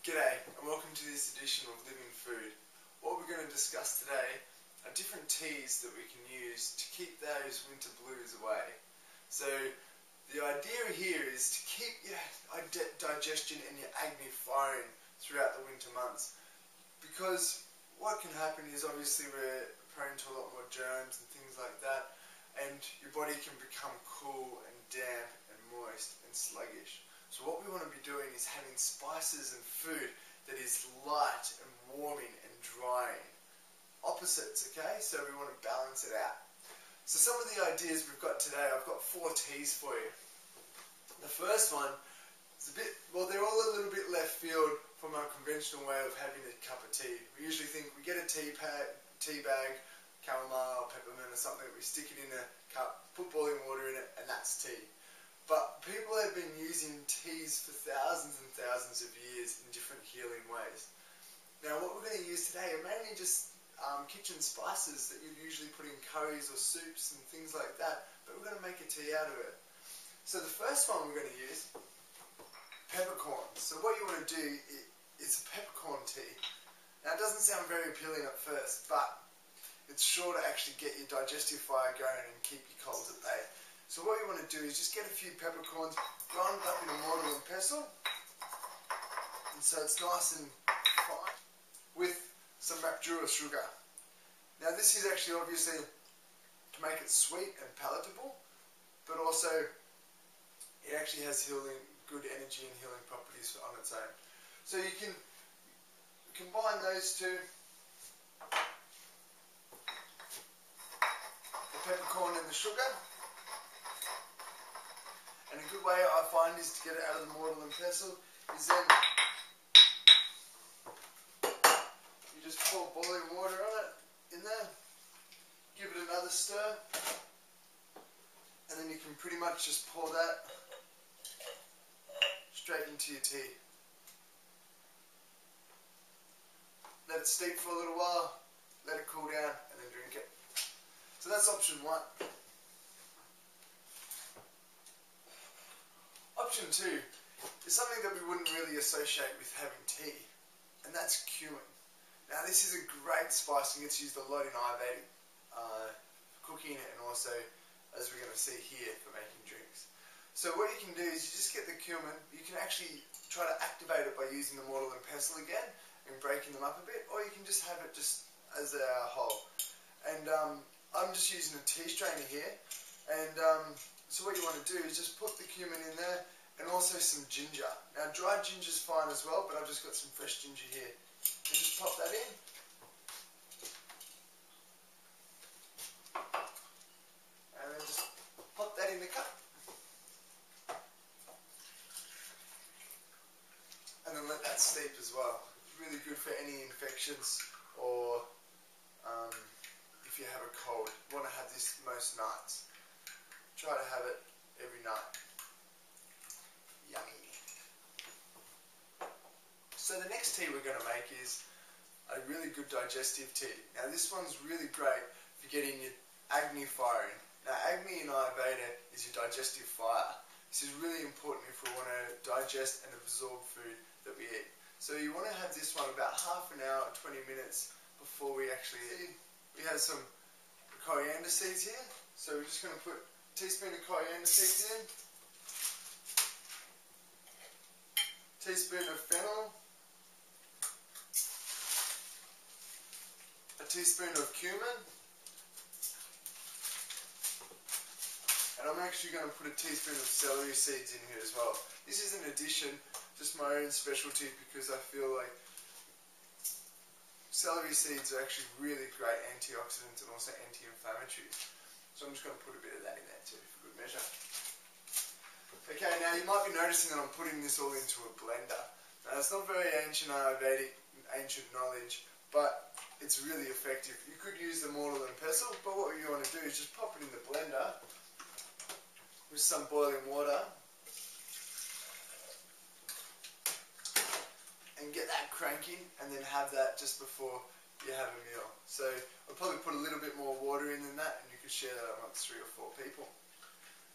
G'day and welcome to this edition of Living Food. What we're going to discuss today are different teas that we can use to keep those winter blues away. So the idea here is to keep your digestion and your agni firing throughout the winter months, because what can happen is obviously we're prone to a lot more germs and things like that, and your body can become cool and damp and moist and sluggish. So what we want to be doing is having spices and food that is light and warming and drying. Opposites, okay? So we want to balance it out. So some of the ideas we've got today, I've got 4 teas for you. The first one is a bit, well, they're all a little bit left field from our conventional way of having a cup of tea. We usually think we get a tea bag, chamomile, peppermint or something, we stick it in a cup, put boiling water in it, and that's tea. But people have been using teas for thousands and thousands of years in different healing ways. Now what we're going to use today are mainly just kitchen spices that you'd usually put in curries or soups and things like that, but we're going to make a tea out of it. So the first one we're going to use, peppercorn. So what you want to do, it's a peppercorn tea. Now it doesn't sound very appealing at first, but it's sure to actually get your digestive fire going and keep your colds at bay. So what you want to do is just get a few peppercorns, grind it up in a mortar and pestle, and so it's nice and fine, with some Rapdura sugar. Now this is actually obviously to make it sweet and palatable, but also it actually has good energy and healing properties on its own. So you can combine those two, the peppercorn and the sugar. And a good way I find is to get it out of the mortar and pestle is then you just pour boiling water on it in there, give it another stir, and then you can pretty much just pour that straight into your tea. Let it steep for a little while, let it cool down, and then drink it. So that's option 1. Option 2 is something that we wouldn't really associate with having tea, and that's cumin. Now this is a great spice and gets used a lot in Ayurvedic cooking, and also, as we're going to see here, for making drinks. So what you can do is you just get the cumin. You can actually try to activate it by using the mortar and pestle again and breaking them up a bit, or you can just have it just as a whole. And I'm just using a tea strainer here, and so what you want to do is just put the cumin in there, and also some ginger. Now dried ginger is fine as well, but I've just got some fresh ginger here. And just pop that in. And then just pop that in the cup. And then let that steep as well. It's really good for any infections, or if you have a cold. You want to have this most nights. Try to have it every night. Yummy. So the next tea we're going to make is a really good digestive tea. Now this one's really great for getting your agni firing. Now agni in Ayurveda is your digestive fire. This is really important if we want to digest and absorb food that we eat. So you want to have this one about half an hour, 20 minutes before we actually eat. We have some coriander seeds here. So we're just going to put teaspoon of coriander seeds in, teaspoon of fennel, a teaspoon of cumin, and I'm actually going to put a teaspoon of celery seeds in here as well. This is an addition, just my own specialty, because I feel like celery seeds are actually really great antioxidants and also anti-inflammatories. So I'm just going to put a bit of that in there too, for good measure. Okay, now you might be noticing that I'm putting this all into a blender. Now it's not very ancient Ayurvedic, ancient knowledge, but it's really effective. You could use the mortar and pestle, but what you want to do is just pop it in the blender with some boiling water and get that cranking, and then have that just before you have a meal. So I'll probably put a little bit more water in than that, and you could share that amongst 3 or 4 people.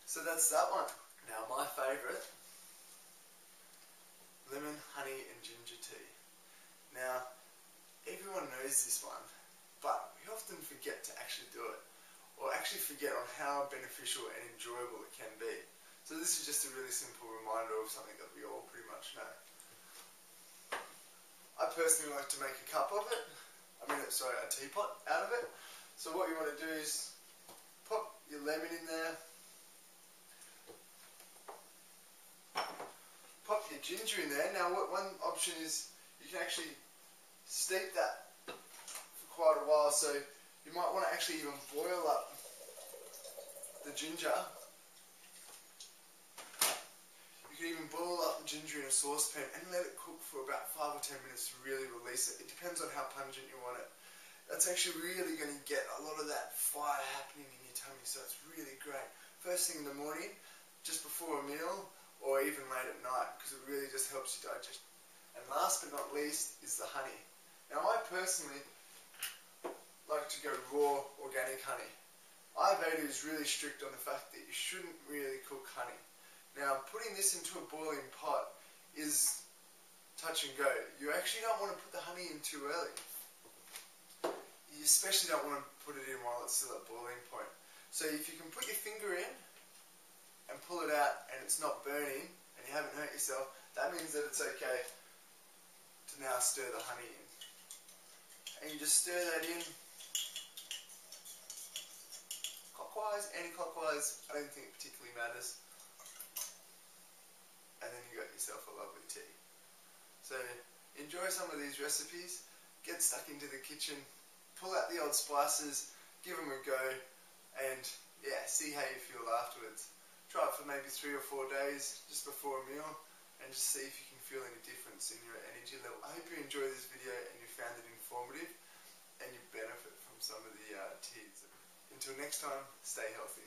So that's that one. Now my favourite, lemon, honey and ginger tea. praise this one, but we often forget to actually do it, or actually forget on how beneficial and enjoyable it can be. So this is just a really simple reminder of something that we all pretty much know. I personally like to make a cup of it, a teapot out of it. So what you want to do is pop your lemon in there, pop your ginger in there. Now one option is you can actually steep that for quite a while, so you might want to actually even boil up the ginger. You can even boil up the ginger in a saucepan and let it cook for about 5 or 10 minutes to really release it. It depends on how pungent you want it. That's actually really going to get a lot of that fire happening in your tummy, so it's really great. First thing in the morning, just before a meal, or even late at night, because it really just helps you digest. And last but not least is the honey. Now I personally like to go raw organic honey. Ayurveda is really strict on the fact that you shouldn't really cook honey. Now putting this into a boiling pot is touch and go. You actually don't want to put the honey in too early. You especially don't want to put it in while it's still at boiling point. So if you can put your finger in and pull it out and it's not burning and you haven't hurt yourself, that means that it's okay to now stir the honey in. And you just stir that in clockwise, anti-clockwise, I don't think it particularly matters. And then you got yourself a lovely tea. So enjoy some of these recipes, get stuck into the kitchen, pull out the old spices, give them a go, and yeah, see how you feel afterwards. Try it for maybe 3 or 4 days just before a meal and just see if you can feel any difference in your energy level. I hope you enjoyed this video and you found it informative and you benefit from some of the teas. Until next time, stay healthy.